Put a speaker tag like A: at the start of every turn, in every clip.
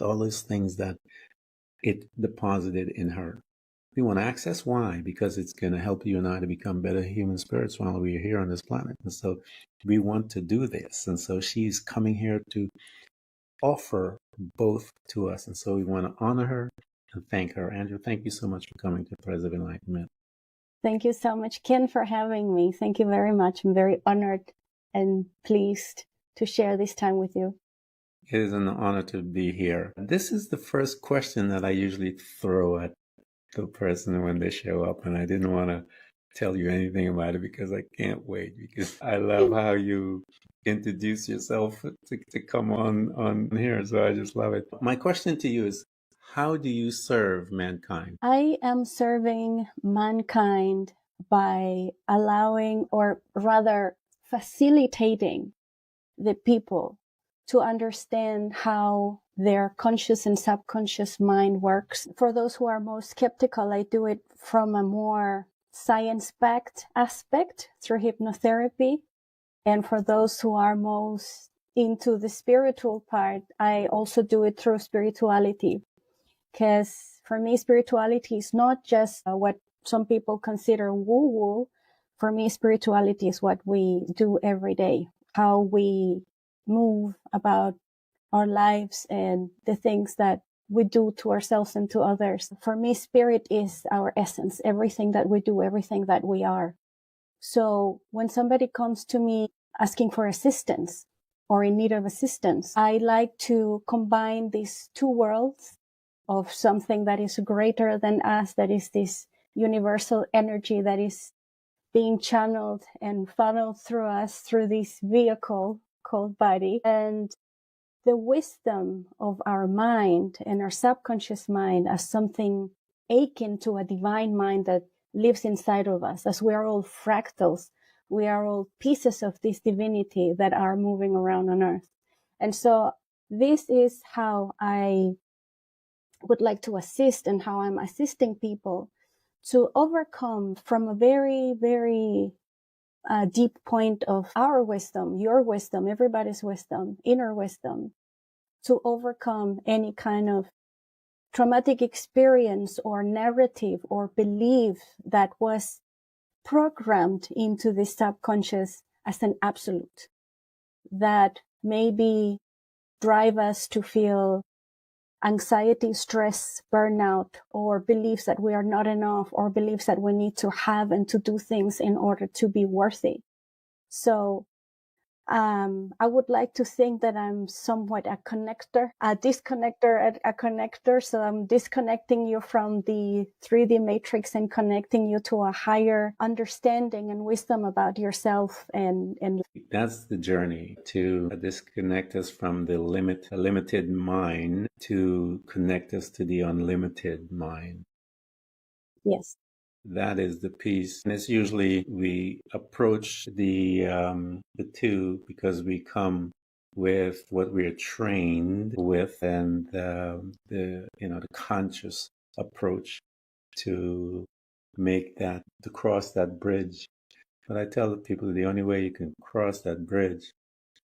A: all those things that it deposited in her. We want to access. Why? Because it's going to help you and I to become better human spirits while we're here on this planet. And so we want to do this. And so she's coming here to offer both to us. And so we want to honor her and thank her. Andrew, thank you so much for coming to Threads of Enlightenment.
B: Thank you so much, Ken, for having me. Thank you very much. I'm very honored and pleased to share this time with you.
A: It is an honor to be here. This is the first question that I usually throw at the person when they show up, and I didn't want to tell you anything about it because I can't wait, because I love how you introduce yourself to come on here. So I just love it. My question to you is, how do you serve mankind?
B: I am serving mankind by allowing, or rather facilitating, the people to understand how their conscious and subconscious mind works. For those who are most skeptical, I do it from a more science-backed aspect through hypnotherapy. And for those who are most into the spiritual part, I also do it through spirituality. Because for me, spirituality is not just what some people consider woo-woo. For me, spirituality is what we do every day, how we move about our lives and the things that we do to ourselves and to others. For me, spirit is our essence, everything that we do, everything that we are. So when somebody comes to me asking for assistance or in need of assistance, I like to combine these two worlds of something that is greater than us, that is this universal energy that is being channeled and funneled through us through this vehicle called body, and the wisdom of our mind and our subconscious mind as something akin to a divine mind that lives inside of us. As we are all fractals, we are all pieces of this divinity that are moving around on earth. And so this is how I would like to assist, and how I'm assisting people to overcome from a very, very deep point of our wisdom, your wisdom, everybody's wisdom, inner wisdom, to overcome any kind of traumatic experience or narrative or belief that was programmed into the subconscious as an absolute, that maybe drive us to feel anxiety, stress, burnout, or beliefs that we are not enough, or beliefs that we need to have and to do things in order to be worthy. So I would like to think that I'm somewhat a connector, a disconnector, a connector. So I'm disconnecting you from the 3D matrix and connecting you to a higher understanding and wisdom about yourself. And
A: that's the journey, to disconnect us from the limited mind to connect us to the unlimited mind.
B: Yes.
A: That is the piece. And it's usually we approach the two because we come with what we're trained with, and the conscious approach to cross that bridge. But I tell the people the only way you can cross that bridge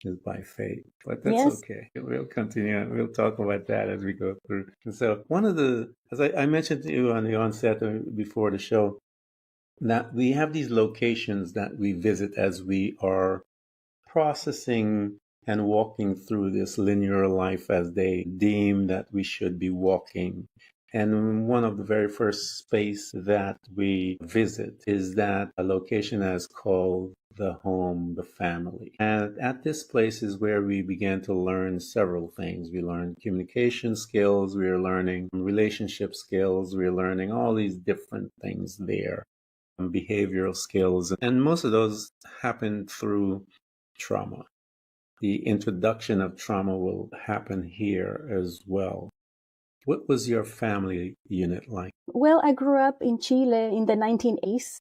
A: is by faith. But that's
B: Yes.
A: okay. We'll continue. We'll talk about that as we go through. And so as I mentioned to you on the onset before the show, that we have these locations that we visit as we are processing and walking through this linear life as they deem that we should be walking. And one of the very first space that we visit is that a location that's called the home, the family. And at this place is where we began to learn several things. We learned communication skills, we are learning relationship skills, we're learning all these different things there, behavioral skills. And most of those happen through trauma. The introduction of trauma will happen here as well. What was your family unit like?
B: Well, I grew up in Chile in the 1980s.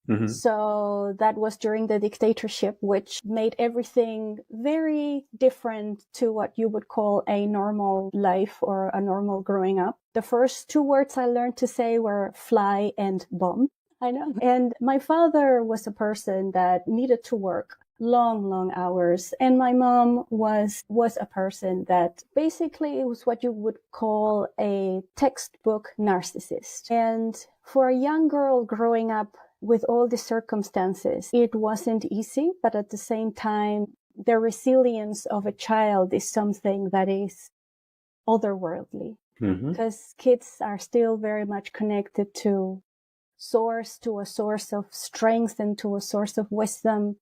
B: Mm-hmm. So that was during the dictatorship, which made everything very different to what you would call a normal life or a normal growing up. The first two words I learned to say were fly and bomb. I know. And my father was a person that needed to work. long, long hours. And my mom was a person that basically was what you would call a textbook narcissist. And for a young girl growing up with all the circumstances, it wasn't easy, but at the same time, the resilience of a child is something that is otherworldly, because kids are still very much connected to a source of strength and to a source of wisdom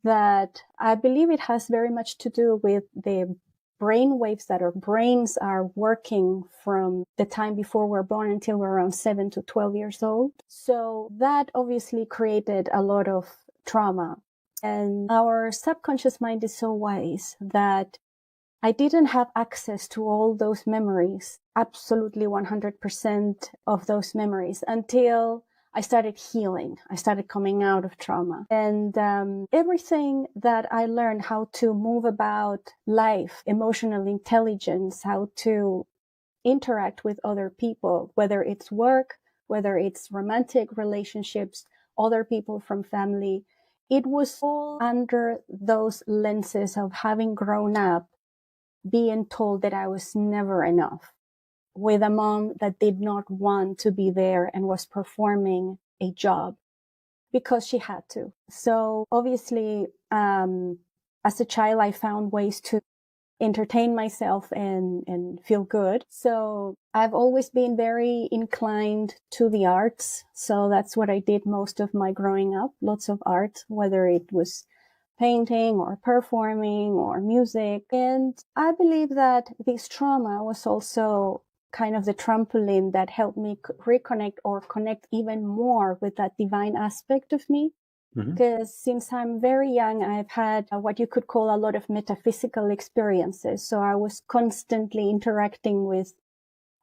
B: that I believe it has very much to do with the brain waves that our brains are working from the time before we're born until we're around 7 to 12 years old. So that obviously created a lot of trauma. And our subconscious mind is so wise that I didn't have access to all those memories, absolutely 100% of those memories, until I started healing. I started coming out of trauma. And everything that I learned, how to move about life, emotional intelligence, how to interact with other people, whether it's work, whether it's romantic relationships, other people from family, it was all under those lenses of having grown up being told that I was never enough, with a mom that did not want to be there and was performing a job because she had to. So obviously, as a child, I found ways to entertain myself and feel good. So I've always been very inclined to the arts. So that's what I did most of my growing up, lots of art, whether it was painting or performing or music. And I believe that this trauma was also kind of the trampoline that helped me reconnect or connect even more with that divine aspect of me. Because since I'm very young, I've had what you could call a lot of metaphysical experiences. So I was constantly interacting with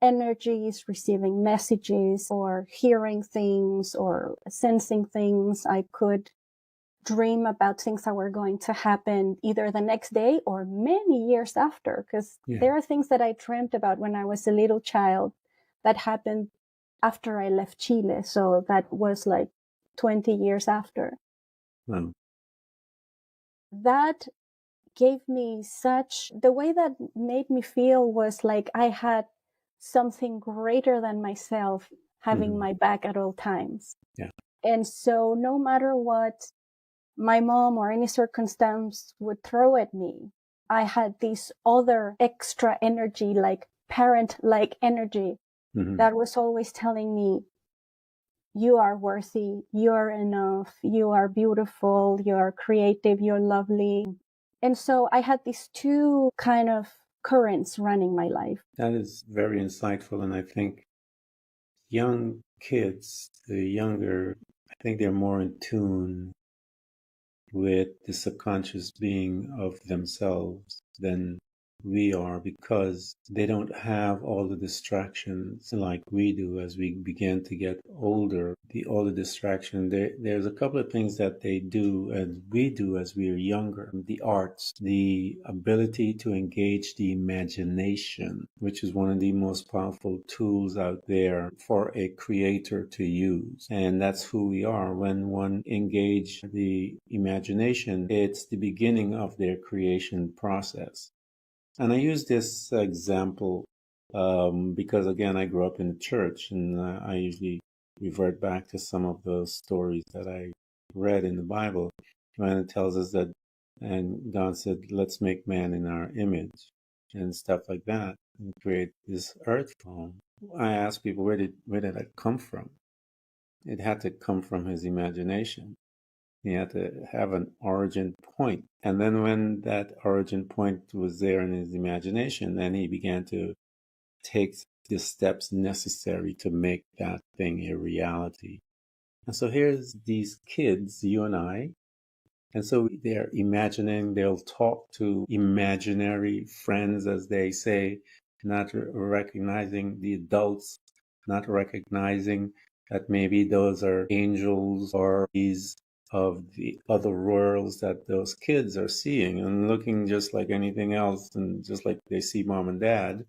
B: energies, receiving messages, or hearing things, or sensing things. I could dream about things that were going to happen either the next day or many years after, because there are things that I dreamt about when I was a little child that happened after I left Chile. So that was like 20 years after.
A: Wow.
B: That gave me the way that made me feel was like I had something greater than myself having my back at all times.
A: Yeah.
B: And so no matter what my mom or any circumstance would throw at me, I had this other extra energy, like parent-like energy that was always telling me, you are worthy, you're enough, you are beautiful, you're creative, you're lovely. And so I had these two kind of currents running my life.
A: That is very insightful. And I think young kids, the younger, I think they're more in tune with the subconscious being of themselves than we are, because they don't have all the distractions like we do as we begin to get older. All the distraction, there's a couple of things that they do and we do as we are younger. The arts, the ability to engage the imagination, which is one of the most powerful tools out there for a creator to use. And that's who we are. When one engage the imagination, it's the beginning of their creation process. And I use this example because, again, I grew up in the church, and I usually revert back to some of those stories that I read in the Bible when it tells us that, and God said, let's make man in our image and stuff like that and create this earth form. I ask people, where did that come from? It had to come from his imagination. He had to have an origin point. And then when that origin point was there in his imagination, then he began to take the steps necessary to make that thing a reality. And so here's these kids, you and I, and so they're imagining, they'll talk to imaginary friends, as they say, not recognizing the adults, not recognizing that maybe those are angels or these of the other worlds that those kids are seeing and looking just like anything else and just like they see mom and dad,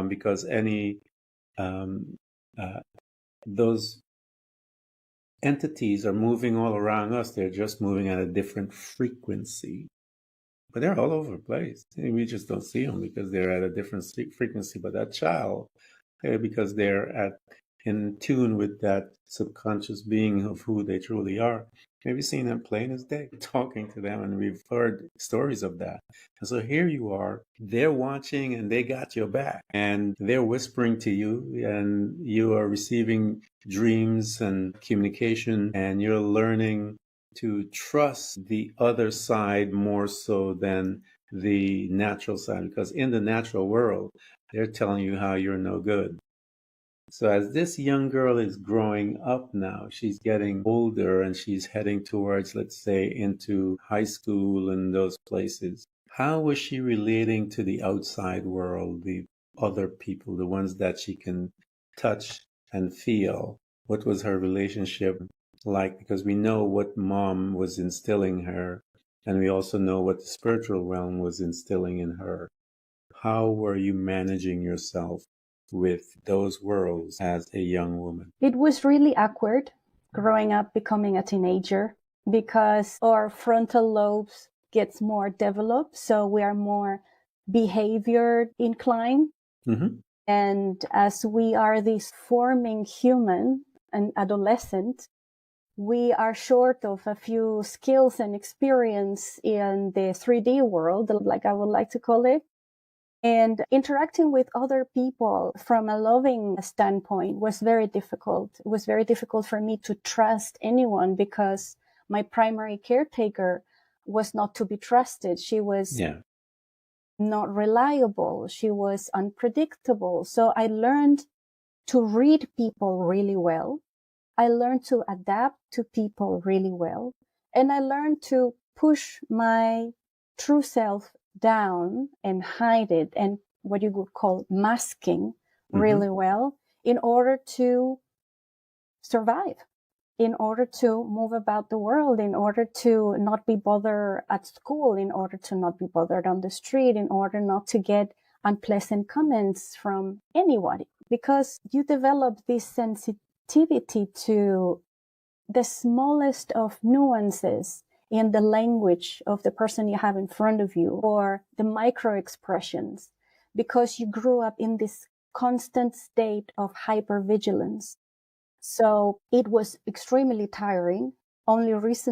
A: because any um, those entities are moving all around us. They're just moving at a different frequency. But they're all over the place. We just don't see them because they're at a different frequency. But that child, because they're in tune with that subconscious being of who they truly are. Maybe seeing them plain as day, talking to them, and we've heard stories of that. And so here you are, they're watching and they got your back and they're whispering to you and you are receiving dreams and communication and you're learning to trust the other side more so than the natural side, because in the natural world, they're telling you how you're no good. So as this young girl is growing up now, she's getting older and she's heading towards, let's say, into high school and those places. How was she relating to the outside world, the other people, the ones that she can touch and feel? What was her relationship like? Because we know what mom was instilling her, and we also know what the spiritual realm was instilling in her. How were you managing yourself with those worlds as a young woman?
B: It was really awkward growing up, becoming a teenager, because our frontal lobes gets more developed, so we are more behavior inclined.
A: Mm-hmm.
B: And as we are this forming human and adolescent, we are short of a few skills and experience in the 3D world, like I would like to call it. And interacting with other people from a loving standpoint was very difficult. It was very difficult for me to trust anyone because my primary caretaker was not to be trusted. She was not reliable. She was unpredictable. So I learned to read people really well. I learned to adapt to people really well. And I learned to push my true self down and hide it, and what you would call masking really well, in order to survive, in order to move about the world, in order to not be bothered at school, in order to not be bothered on the street, in order not to get unpleasant comments from anybody, because you develop this sensitivity to the smallest of nuances in the language of the person you have in front of you, or the micro expressions, because you grew up in this constant state of hypervigilance. So it was extremely tiring. Only recently